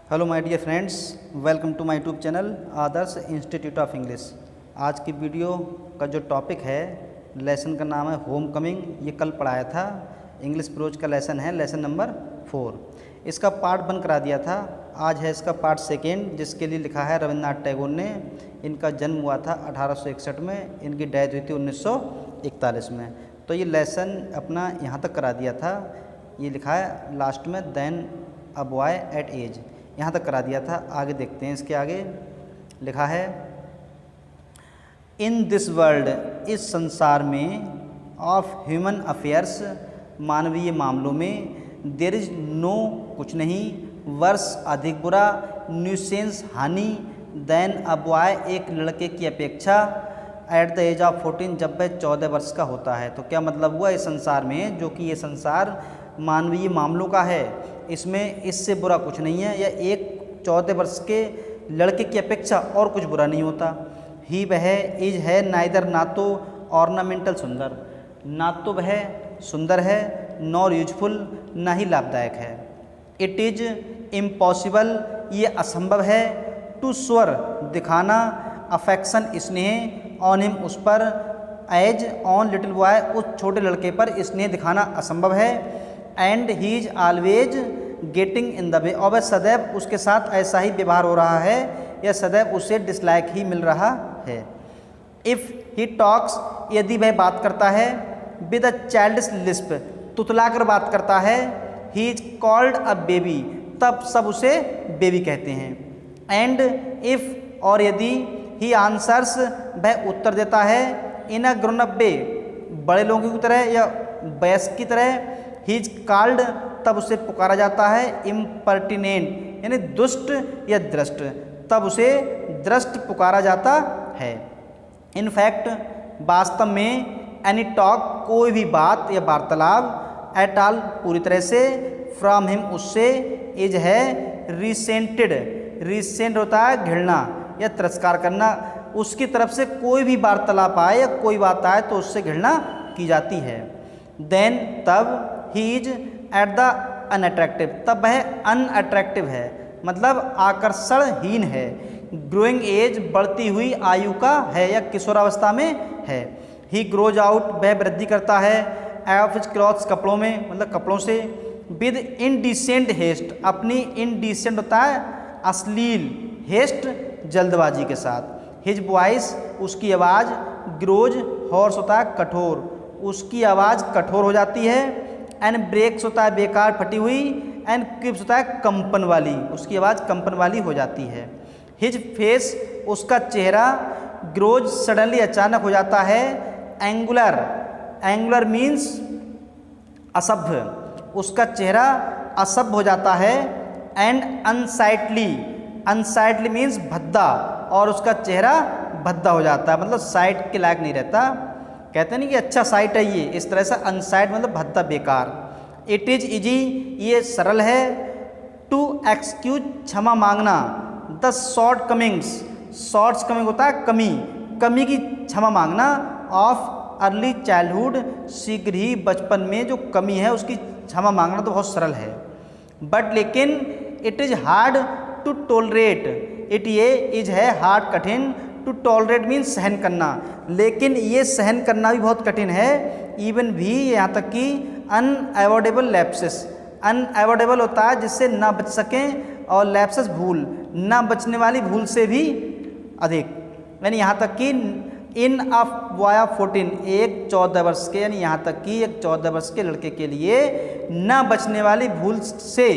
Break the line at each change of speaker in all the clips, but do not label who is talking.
Hello my dear friends, welcome to my YouTube channel Adarsh institute of English. आज की video का जो topic है, लेसन का नाम है होम कमिंग। ये कल पढ़ाया था, इंग्लिश प्रोज का लेसन है, लेसन नंबर 4। इसका पार्ट 1 करा दिया था। आज है इसका पार्ट 2, जिसके लिए लिखा है रविन्द्रनाथ टैगोर ने। इनका जन्म हुआ था 1861 में, इनकी डेथ हुई थी 1941 में। तो ये लेसन अपना यहाँ तक करा दिया था। ये लिखा है लास्ट में, then a boy at age, यहाँ तक करा दिया था। आगे देखते हैं, इसके आगे लिखा है इन दिस वर्ल्ड, इस संसार में, ऑफ ह्यूमन अफेयर्स, मानवीय मामलों में, देयर इज नो, कुछ नहीं, वर्ष अधिक बुरा, न्यूसेंस हानि, देन अ बॉय, एक लड़के की अपेक्षा, एट द एज ऑफ 14, जब वह 14 वर्ष का होता है। तो क्या मतलब हुआ, इस संसार में, जो कि ये संसार मानवीय मामलों का है, इसमें इससे बुरा कुछ नहीं है, या एक 14 वर्ष के लड़के की अपेक्षा और कुछ बुरा नहीं होता। ही वह इज है नाइदर, ना तो ऑर्नामेंटल सुंदर, ना तो वह सुंदर है, नॉर यूजफुल, ना ही लाभदायक है। इट इज इम्पॉसिबल, ये असंभव है, टू स्वर, दिखाना, अफेक्शन, स्नेह, ऑन हिम, उस पर, एज ऑन लिटिल बॉय, उस छोटे लड़के पर स्नेह दिखाना असंभव है। And he is always getting in the way, और वह सदैव उसके साथ ऐसा ही व्यवहार हो रहा है, या सदैव उसे डिसलाइक ही मिल रहा है। इफ़ ही टॉक्स, यदि वह बात करता है, विद अ चाइल्डिश लिस्प, तुतलाकर बात करता है, he is called a baby, तब सब उसे बेबी कहते हैं। एंड इफ़, और यदि, ही आंसर्स, वह उत्तर देता है, इन अ ग्रोन अप वे, बड़े लोगों की तरह या वयस्क की तरह, ही इज कॉल्ड, तब उसे पुकारा जाता है, इम्पर्टिनेंट, यानी दुष्ट या दृष्ट, तब उसे दृष्ट पुकारा जाता है। इनफैक्ट, वास्तव में, एनी टॉक, कोई भी बात या वार्तालाप, एट ऑल, पूरी तरह से, फ्रॉम हिम, उससे, इज है, रिसेंटेड, रिसेंट होता है घृणा या तिरस्कार करना, उसकी तरफ से कोई भी वार्तालाप आए या कोई बात आए तो उससे घृणा की जाती है। देन, तब, he is at the unattractive, तब वह अनअट्रैक्टिव है, मतलब आकर्षणहीन है। ग्रोइंग एज, बढ़ती हुई आयु का है या किशोरावस्था में है। ही ग्रोज आउट, वह वृद्धि करता है, ऑफ हिज क्लॉथ्स, कपड़ों में, मतलब कपड़ों से, विद इनडिसेंट हेस्ट, अपनी इनडिसेंट होता है अश्लील, हेस्ट, जल्दबाजी के साथ। हिज वॉइस, उसकी आवाज़, ग्रोज, हॉर्स होता है कठोर, उसकी आवाज़ कठोर हो जाती है। एंड ब्रेक्स होता है बेकार, फटी हुई, एंड क्रिप्स होता है कंपन वाली, उसकी आवाज़ कंपन वाली हो जाती है। हिज फेस, उसका चेहरा, ग्रोज, सडनली, अचानक हो जाता है, एंगुलर, एंगुलर मीन्स असभ्य, उसका चेहरा असभ्य हो जाता है। एंड अनसाइटली, अनसाइटली मीन्स भद्दा, और उसका चेहरा भद्दा हो जाता है, मतलब साइट के लायक नहीं रहता। कहते नहीं कि अच्छा साइट है ये, इस तरह से अनसाइट मतलब भद्दा, बेकार। इट इज इजी, ये सरल है, टू एक्सक्यूज, क्षमा मांगना, the shortcomings, shorts coming होता है कमी, कमी की क्षमा मांगना, ऑफ अर्ली चाइल्डहुड, शीघ्र ही बचपन में जो कमी है उसकी क्षमा मांगना तो बहुत सरल है। बट लेकिन, it is hard to tolerate, it, ये इज है हार्ड, कठिन, टू टॉलरेट मीन्स सहन करना, लेकिन ये सहन करना भी बहुत कठिन है। इवन भी, यहाँ तक कि अनएवॉइडेबल लैप्सेस, अनएवॉइडेबल होता है जिससे ना बच सकें, और लैप्सेस, भूल, ना बचने वाली भूल से भी अधिक, यानी यहाँ तक कि इन अ बॉय ऑफ 14, एक 14 वर्ष के, यानी यहाँ तक कि एक 14 वर्ष के लड़के के लिए ना बचने वाली भूल से,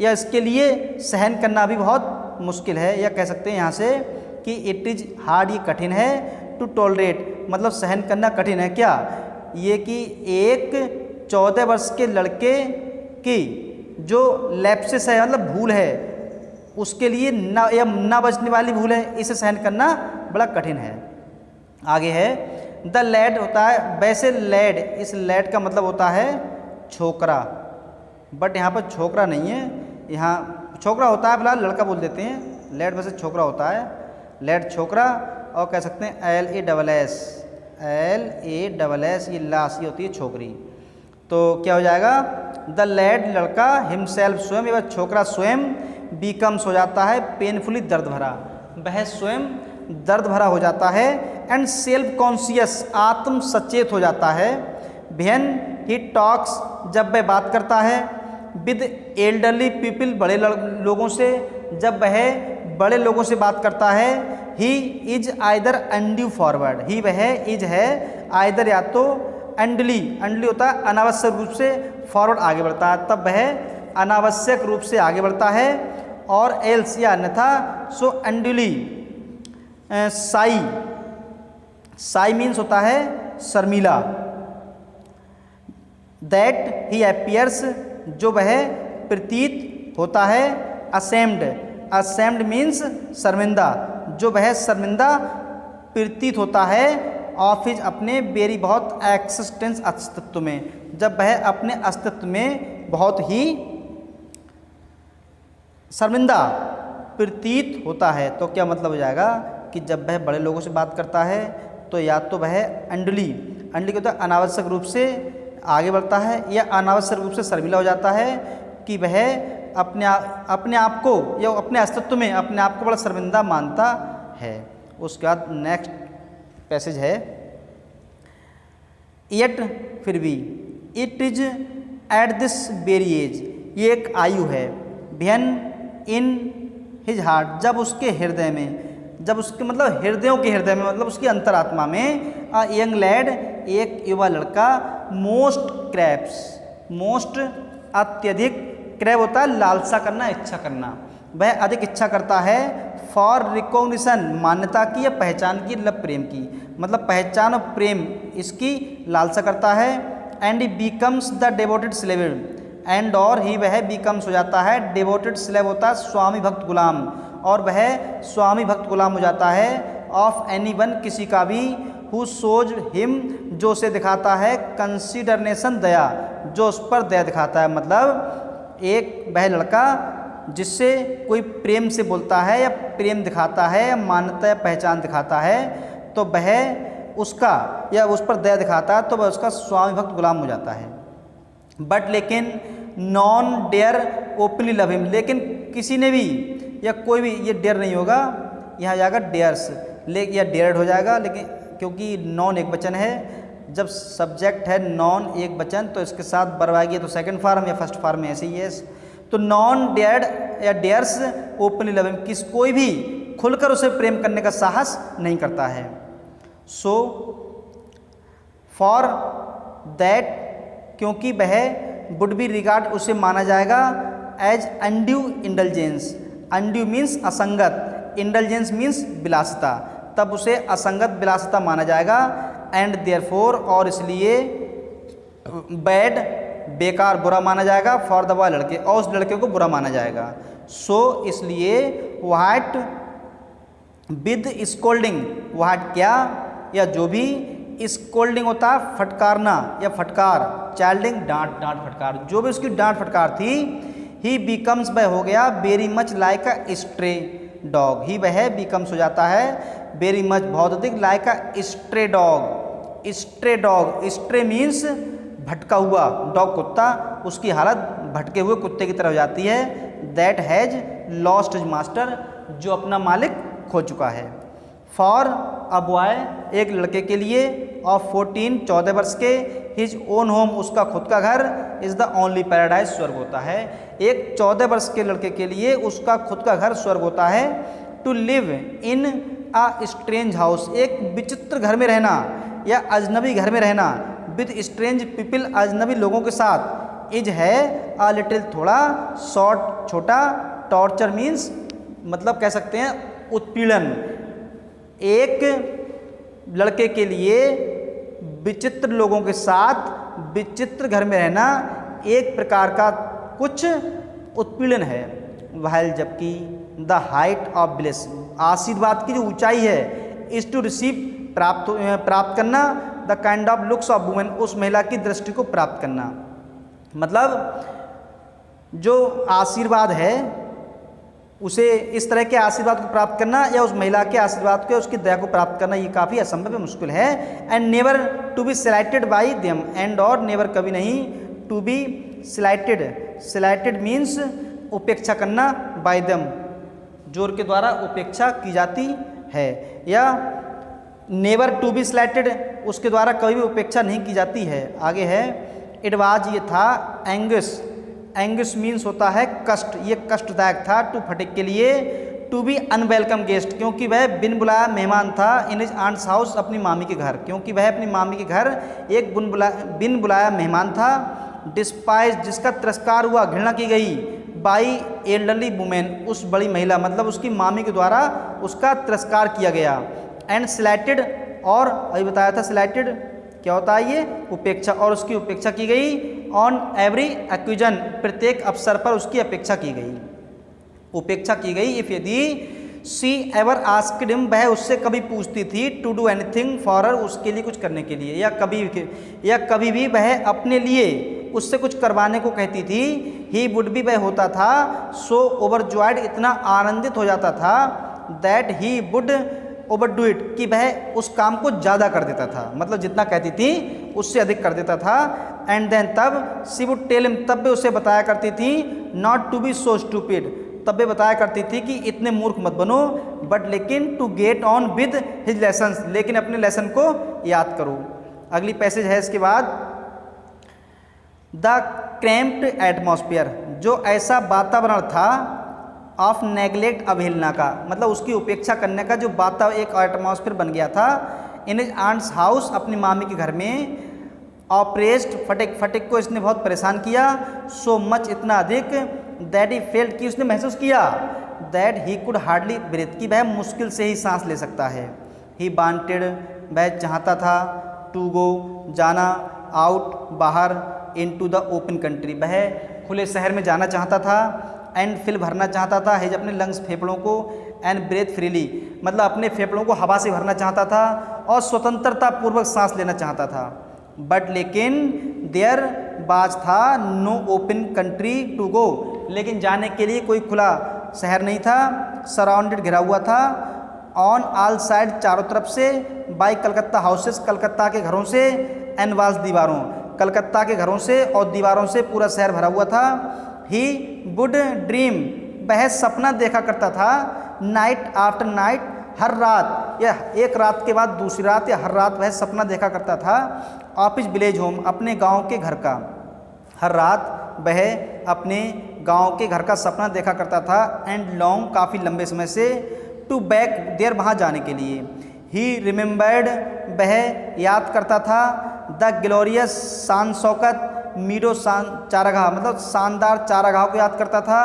या इसके लिए सहन करना भी बहुत मुश्किल है, या कह सकते हैं यहाँ से कि इट इज हार्ड, ये कठिन है, टू टॉलरेट मतलब सहन करना कठिन है। क्या ये कि एक 14 वर्ष के लड़के की जो लैप्सेस है, मतलब भूल है, उसके लिए ना, या ना बचने वाली भूल है, इसे सहन करना बड़ा कठिन है। आगे है, द लैड होता है, वैसे लैड, इस लैड का मतलब होता है छोकरा, बट यहाँ पर छोकरा नहीं है, यहाँ छोकरा होता है, फिलहाल लड़का बोल देते हैं, लेट वैसे छोकरा होता है, लेट छोकरा, और कह सकते हैं LASS, LASS, ये लाश ये होती है छोकरी। तो क्या हो जाएगा, द लेड लड़का, हिमसेल्फ स्वयं, या छोकरा स्वयं, बीकम्स हो जाता है पेनफुली दर्द भरा, वह स्वयं दर्द भरा हो जाता है, एंड सेल्फ कॉन्शियस आत्म सचेत हो जाता है, व्हेन ही टॉक्स जब वह बात करता है, विद एल्डरली पीपल बड़े लोगों से, जब वह बड़े लोगों से बात करता है, he is either undue forward, he वह इज है आइदर या तो अंडली, अंडली होता है अनावश्यक रूप से, फॉरवर्ड आगे बढ़ता है, तब वह अनावश्यक रूप से आगे बढ़ता है, और एल्स या अन्यथा, सो अंडली, साई, साई मीन्स होता है शर्मिला, दैट ही अपीयर्स, जो वह प्रतीत होता है, असेम्ड, असेम्ड मीन्स शर्मिंदा, जो वह शर्मिंदा प्रतीत होता है, ऑफ हिज अपने बेरी बहुत एक्सिस्टेंस अस्तित्व में, जब वह अपने अस्तित्व में बहुत ही शर्मिंदा प्रतीत होता है। तो क्या मतलब हो जाएगा कि जब वह बड़े लोगों से बात करता है तो या तो वह अंडली, अंडली होता है अनावश्यक रूप से आगे बढ़ता है, या अनावश्यक रूप से शर्मिला हो जाता है कि वह अपने आप को या अपने अस्तित्व में अपने आप को बड़ा शर्मिंदा मानता है। उसके बाद नेक्स्ट पैसेज है, येट फिर भी, it is at this very age, ये एक आयु है, व्हेन इन हिज हार्ट, जब उसके हृदय में, जब उसके मतलब हृदयों के हृदय में, मतलब उसकी अंतरात्मा में, अ यंग लैड, एक युवा लड़का, मोस्ट क्रैप्स, मोस्ट अत्यधिक, क्रैप होता है लालसा करना, इच्छा करना, वह अधिक इच्छा करता है, फॉर रिकॉग्निशन, मान्यता की या पहचान की, लव प्रेम की, मतलब पहचान और प्रेम इसकी लालसा करता है, and he becomes the devoted slave, and और ही वह बिकम्स हो जाता है, डिवोटेड स्लेव होता है स्वामी भक्त गुलाम, और वह स्वामी भक्त गुलाम हो जाता है, ऑफ एनी वन, किसी का भी, हु सोज हिम, जो उसे दिखाता है, कंसिडरनेशन, दया, जो उस पर दया दिखाता है, मतलब एक वह लड़का जिससे कोई प्रेम से बोलता है या प्रेम दिखाता है या मान्यता या पहचान दिखाता है, तो वह उसका या उस पर दया दिखाता है, तो वह उसका स्वामी भक्त गुलाम हो जाता है। बट लेकिन none dare openly love him, लेकिन किसी ने भी या कोई भी, ये डेयर नहीं होगा, यहाँ जाएगा डेयर्स, या डेयर्ड हो जाएगा, लेकिन क्योंकि नॉन एक वचन है, जब सब्जेक्ट है नॉन एक वचन तो इसके साथ वर्ब आएगी, तो सेकंड फॉर्म या फर्स्ट फॉर्म में ऐसे ही है। तो नॉन डेयर्ड या डेयर्स ओपनली लव हिम, किस कोई भी खुलकर उसे प्रेम करने का साहस नहीं करता है। सो फॉर दैट, क्योंकि वह वुड बी रिगार्ड, उसे माना जाएगा as undue indulgence, undue means असंगत, इंडल्जेंस मीन्स विलासिता, तब उसे असंगत विलासिता माना जाएगा, एंड देयरफॉर, और इसलिए बैड, बेकार, बुरा माना जाएगा, फॉर द बॉय, लड़के, और उस लड़के को बुरा माना जाएगा। सो इसलिए व्हाट विद स्कोल्डिंग, व्हाट क्या या जो भी, स्कोल्डिंग होता है फटकारना या फटकार, चाइल्डिंग डांट, डांट फटकार, जो भी उसकी डांट फटकार थी, ही बिकम्स, वह हो गया very much like a stray dog, he वह बिकम्स हो जाता है वेरी मच, बहुत अधिक, like a stray dog, stray dog, stray means भटका हुआ, डॉग कुत्ता, उसकी हालत भटके हुए कुत्ते की तरह हो जाती है, that has lost his master, जो अपना मालिक खो चुका है। फॉर अ बॉय, एक लड़के के लिए, ऑफ 14, 14 वर्ष के, हिज ओन होम, उसका खुद का घर, इज़ द ओनली पैराडाइज, स्वर्ग होता है। एक 14 वर्ष के लड़के के लिए उसका खुद का घर स्वर्ग होता है। To live in a strange house, एक विचित्र घर में रहना या अजनबी घर में रहना, विद स्ट्रेंज पीपल, अजनबी लोगों के साथ, इज है अ लिटिल, थोड़ा, शॉर्ट, छोटा, टॉर्चर मीन्स, मतलब कह सकते हैं उत्पीड़न। एक लड़के के लिए विचित्र लोगों के साथ विचित्र घर में रहना एक प्रकार का कुछ उत्पीड़न है। वाइल, जबकि द हाइट ऑफ ब्लेस, आशीर्वाद की जो ऊंचाई है, इज टू रिसीव, प्राप्त करना, the kind of looks of women, उस महिला की दृष्टि को प्राप्त करना। मतलब जो आशीर्वाद है उसे इस तरह के आशीर्वाद को प्राप्त करना या उस महिला के आशीर्वाद को, उसकी दया को प्राप्त करना ये काफ़ी असंभव है, मुश्किल है। And never to be selected by them, and और नेवर कभी नहीं, to be selected, selected means उपेक्षा करना, बाय देम जोर के द्वारा उपेक्षा की जाती है, या नेवर टू बी सिलेक्टेड उसके द्वारा कभी भी उपेक्षा नहीं की जाती है। आगे है इट वाज, ये था, एंगस, एंगस मीन्स होता है कष्ट, ये कष्टदायक था, टू फटिक के लिए, टू बी अनवेलकम गेस्ट क्योंकि वह बिन बुलाया मेहमान था, इन हिज आंट्स हाउस अपनी मामी के घर, क्योंकि वह अपनी मामी के घर एक बिन बुलाया मेहमान था। डिस्पाइज जिसका तिरस्कार हुआ, घृणा की गई, बाई एल्डरली वुमेन उस बड़ी महिला मतलब उसकी मामी के द्वारा उसका तिरस्कार किया गया। एंड सिलेक्टेड और अभी बताया था सिलेक्टेड क्या होता है, ये उपेक्षा, और उसकी उपेक्षा की गई। ऑन एवरी एक्विजन प्रत्येक अवसर पर उसकी अपेक्षा की गई, उपेक्षा की गई। इफ यदि सी एवर आस्क्ड हिम वह उससे कभी पूछती थी, to do anything for her उसके लिए कुछ करने के लिए, या कभी भी वह अपने लिए उससे कुछ करवाने को कहती थी, ही वुड बी वह होता था, सो ओवरजॉयड इतना आनंदित हो जाता था, that he would overdo it कि वह उस काम को ज़्यादा कर देता था, मतलब जितना कहती थी उससे अधिक कर देता था। एंड देन तब सी वुड टेल हिम तब भी उसे बताया करती थी, not to be so stupid तब भी बताया करती थी कि इतने मूर्ख मत बनो, बट लेकिन to get on with his lessons लेकिन अपने लेसन को याद करो। अगली पैसेज है इसके बाद, द क्रैम्प्ड एटमॉस्फेयर जो ऐसा वातावरण था, ऑफ नेग्लेक्ट अवहेलना का मतलब उसकी उपेक्षा करने का जो एक एटमॉस्फेयर बन गया था। इन हिज आंट्स हाउस अपनी मामी के घर में, ऑपरेस्ड फटिक फटिक को इसने बहुत परेशान किया, सो मच इतना अधिक, दैट ही फेल्ट कि उसने महसूस किया, that he could hardly breathe कि वह मुश्किल से ही सांस ले सकता है। ही वांटेड वह चाहता था, टू गो जाना, आउट बाहर, इनटू द ओपन कंट्री वह खुले शहर में जाना चाहता था, एंड फिल भरना चाहता था हिज अपने लंग्स फेफड़ों को, एंड ब्रेथ फ्रीली मतलब अपने फेफड़ों को हवा से भरना चाहता था और स्वतंत्रता पूर्वक सांस लेना चाहता था। बट लेकिन देयर बाज था no open country to go लेकिन जाने के लिए कोई खुला शहर नहीं था, सराउंडेड घिरा हुआ था, ऑन ऑल साइड चारों तरफ से, बाई कलकत्ता हाउसेस कलकत्ता के घरों से, एंड वाल्स दीवारों कलकत्ता के घरों से और दीवारों से पूरा शहर भरा हुआ था। ही वुड ड्रीम वह सपना देखा करता था, नाइट आफ्टर नाइट हर रात या एक रात के बाद दूसरी रात या हर रात वह सपना देखा करता था, ऑफ हिज विलेज होम अपने गांव के घर का, हर रात वह अपने गांव के घर का सपना देखा करता था, एंड लॉन्ग काफ़ी लंबे समय से, टू बैक देर वहाँ जाने के लिए। ही रिमेंबर्ड वह याद करता था, द ग्लोरियस शान शौकत मीडो चारागाह मतलब शानदार चारागाह को याद करता था,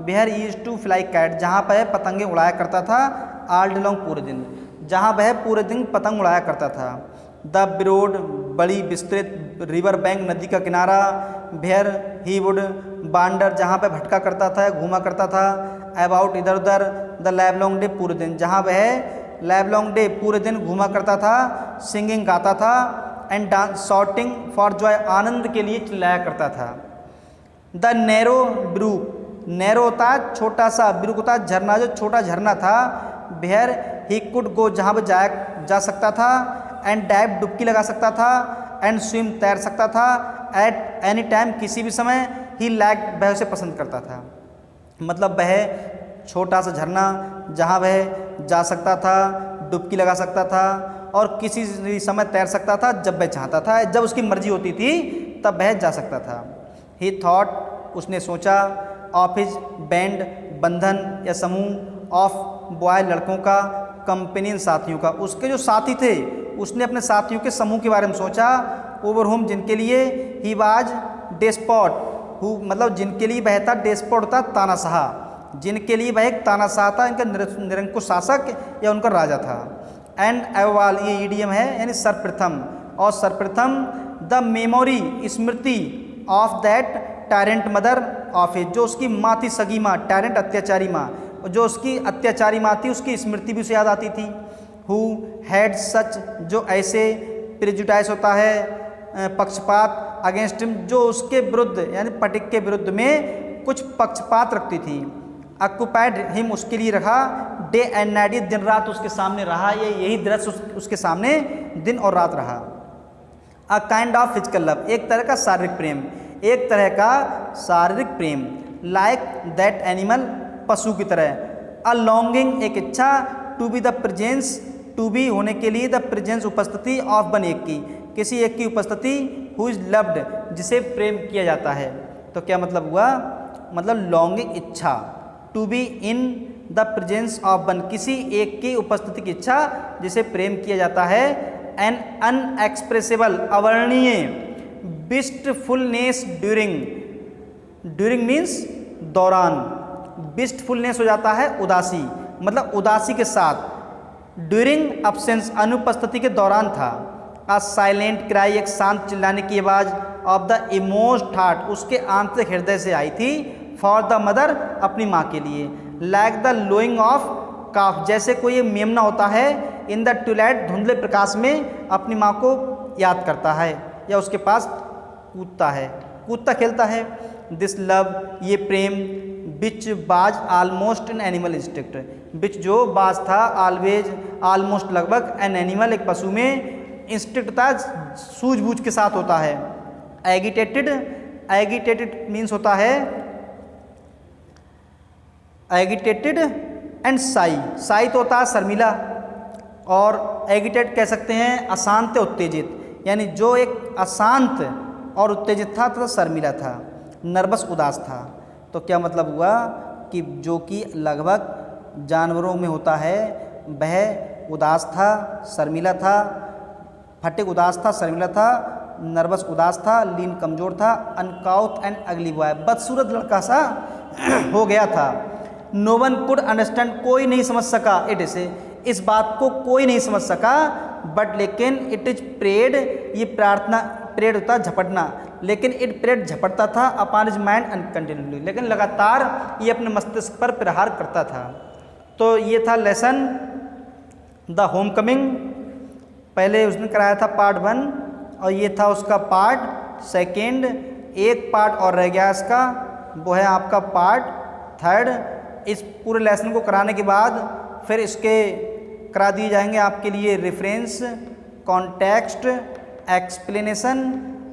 where is to fly kite जहाँ पर पतंगे उड़ाया करता था, ऑल डे लॉन्ग पूरे दिन जहाँ वह पूरे दिन पतंग उड़ाया करता था। द ब्रोड बड़ी विस्तृत रिवर बैंक नदी का किनारा, वेयर ही वुड बांडर जहाँ पर भटका करता था घूमा करता था, अबाउट इधर उधर, द लैब लॉन्ग डे पूरे दिन जहाँ वह लैब लॉन्ग डे पूरे दिन घूमा करता था, सिंगिंग गाता था, and dance shouting for joy आनंद के लिए चिल्लाया करता था। द नैरो ब्रूक नैरो होता है छोटा सा, ब्रूक होता है झरना जो छोटा झरना था, वेयर ही कुड गो जहाँ पर जा सकता था, एंड डाइव डुबकी लगा सकता था, एंड स्विम तैर सकता था, एट एनी टाइम किसी भी समय, ही लाइक वह उसे पसंद करता था। मतलब वह छोटा सा झरना जहाँ वह जा सकता था, डुबकी लगा सकता था और किसी भी समय तैर सकता था जब वह चाहता था, जब उसकी मर्जी होती थी तब वह जा सकता था। ही थॉट उसने सोचा, ऑफ हिज बैंड बंधन या समूह, ऑफ बॉय लड़कों का, कंपेनियन साथियों का, उसके जो साथी थे उसने अपने साथियों के समूह के बारे में सोचा, ओवर होम जिनके लिए, ही वाज डेस्पॉट हु मतलब जिनके लिए वह था, डेस्पॉट था तानाशाह, जिनके लिए वह एक तानाशाह था, इनका निरंकुश शासक या उनका राजा था। एंड अववाल ये ईडियम है यानी सर्वप्रथम, और सर्वप्रथम the memory Smriti of that tyrant mother of his जो उसकी माँ थी सगी माँ, टायरेंट अत्याचारी माँ, जो उसकी अत्याचारी माँ थी उसकी स्मृति भी उसे याद आती थी। हु हैड सच जो ऐसे, प्रेजुडाइस होता है पक्षपात, अगेंस्ट हिम जो उसके विरुद्ध यानी पटिक के विरुद्ध में कुछ पक्षपात रखती थी, ऑक्यूपाइड हिम उसके लिए रखा, डे एंड नाइट ये दिन रात उसके सामने रहा, ये यही दृश्य उसके सामने दिन और रात रहा। A kind of physical love एक तरह का शारीरिक प्रेम, एक तरह का शारीरिक प्रेम, लाइक दैट एनिमल पशु की तरह, अ लॉन्गिंग एक इच्छा, to be the presence to be होने के लिए, द प्रेजेंस उपस्थिति ऑफ वन एक की, किसी एक की उपस्थिति, हु इज लव्ड जिसे प्रेम किया जाता है। तो क्या मतलब हुआ, मतलब लॉन्गिंग इच्छा, to be in the presence of one किसी एक की उपस्थिति की इच्छा जिसे प्रेम किया जाता है। एन अनएक्सप्रेसिबल अवर्णनीय, बिस्टफुलनेस ड्यूरिंग, ड्यूरिंग मीन्स दौरान, बिस्टफुलनेस हो जाता है उदासी, मतलब उदासी के साथ, ड्यूरिंग अब्सेंस अनुपस्थिति के दौरान था। अ साइलेंट क्राई एक शांत चिल्लाने की आवाज़, ऑफ द इमोस्ट हार्ट उसके आंतरिक हृदय से आई थी, फॉर द मदर अपनी माँ के लिए, लाइक द लोइंग ऑफ काफ जैसे कोई ये मेमना होता है, इन द ट्विलाइट धुंधले प्रकाश में अपनी माँ को याद करता है या उसके पास कूदता है, कूदता खेलता है। दिस लव ये प्रेम, बिच बाज आलमोस्ट एन एनिमल इंस्टिक्ट, बिच जो बाज था, ऑलवेज आलमोस्ट लगभग, एन एनिमल एक पशु में, इंस्टिक्ट था सूझबूझ के साथ होता है। एगिटेटेड, एगिटेटेड मीन्स होता है एगिटेटेड एंड साई, साई तो होता है शर्मिला, और एगिटेट कह सकते हैं अशांत उत्तेजित, यानी जो एक अशांत और उत्तेजित था तथा शर्मिला था, नर्वस उदास था। तो क्या मतलब हुआ कि जो कि लगभग जानवरों में होता है, वह उदास था, शर्मिला था, फटिग उदास था, शर्मिला था, नर्वस उदास था, लीन कमज़ोर था, अनकाउथ एंड अगली बॉय बदसूरत लड़का सा हो गया था। नो वन कुड अंडरस्टैंड कोई नहीं समझ सका, इट इसे इस बात को कोई नहीं समझ सका, बट लेकिन इट इज प्रेड ये प्रार्थना, प्रेड होता झपटना, लेकिन इट प्रेड झपटता था, अपॉन हिज माइंड अनकंटिन्यूली लेकिन लगातार ये अपने मस्तिष्क पर प्रहार करता था। तो ये था लेसन द होम कमिंग, पहले उसने कराया था पार्ट 1 और ये था उसका पार्ट 2, एक पार्ट और रह गया इसका, वो है आपका पार्ट 3। इस पूरे लेसन को कराने के बाद फिर इसके करा दिए जाएंगे आपके लिए रेफरेंस, कॉन्टेक्स्ट, एक्सप्लेनेशन,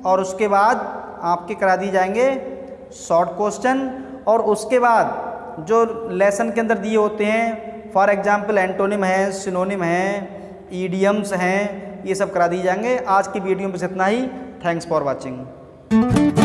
और उसके बाद आपके करा दिए जाएंगे शॉर्ट क्वेश्चन, और उसके बाद जो लेसन के अंदर दिए होते हैं, फॉर एग्जांपल एंटोनिम है, सिनोनिम है, ईडियम्स हैं, ये सब करा दिए जाएंगे। आज की वीडियो में बस इतना ही। Thanks for watching.